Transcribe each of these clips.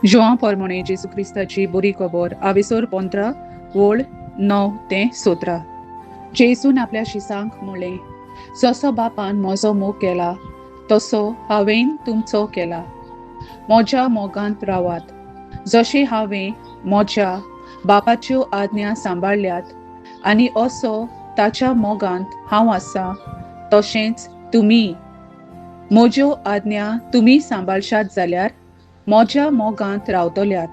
जोआ पोरमोणे जेसू क्रिस्ताची बरी खबर आविसोर 15 वोळ 9 ते 17. जेसून आपल्या शिसांक म्हणलें, जसो बापान म्हजो मोग केला तसो हांवें तुमचो केला. म्हज्या मोगांत रावात, जशें हांवें म्हज्या बापाच्यो आज्ञा सांबाळल्यात आनी असो ताच्या मोगांत हांव आसा, तशेंच तुमी. म्हज्यो आज्ञा तुमी सांबाळशात जाल्यार म्हज्या मोगांत रावतल्यात.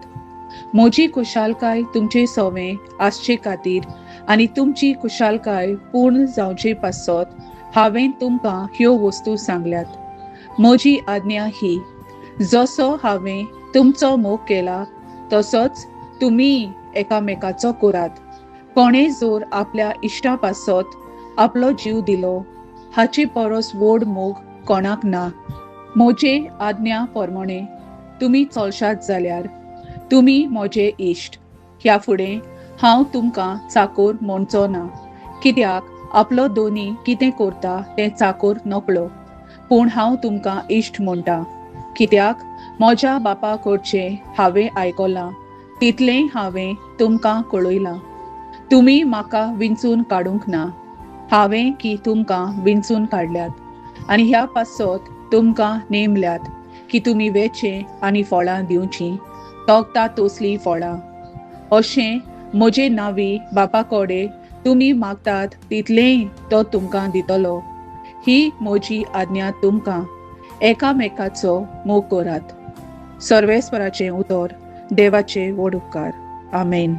म्हजी खुशालकाय तुमचे सवें आसचे खातीर आनी तुमची खुशालकाय पूर्ण जावचे पासत हांवें तुमकां ह्यो वस्तू सांगल्यात. म्हजी आज्ञा ही, जसो हांवें तुमचो मोग केला तसोच तुमी एकामेकाचो करात. कोणें जोर आपल्या इश्टा पासत आपलो जीव दिलो, हाचे परस व्हड मोग कोणाक ना. म्हजे आज्ञा पोरमोणे तुमी चलशात जाल्यार तुमी म्हजे इश्ट. ह्या फुडें हांव तुमकां चाकोर म्हणचो ना, कित्याक आपलो दोनी कितें करता तें चाकोर नकळो. पूण हांव तुमकां इश्ट म्हणटा, कित्याक म्हज्या बापा कडचें हांवें आयकलां तितलें हांवें तुमकां कळयलां. तुमी म्हाका विंचून काडूंक ना, हांवें की तुमकां विंचून काडल्यात आनी ह्या पासत तुमकां नेमल्यात की तुमी वेचे आनी फळां दिवचीं, तोखता तसलीं फळां. अशें म्हजे नांवी बापा कडेन तुमी मागतात तितलेंय तो तुमकां दितलो. ही म्हजी आज्ञा तुमकां, एकामेकाचो मोग करात. सर्वेस्पराचें उतर, देवाचे व्हड उपकार. आमेन.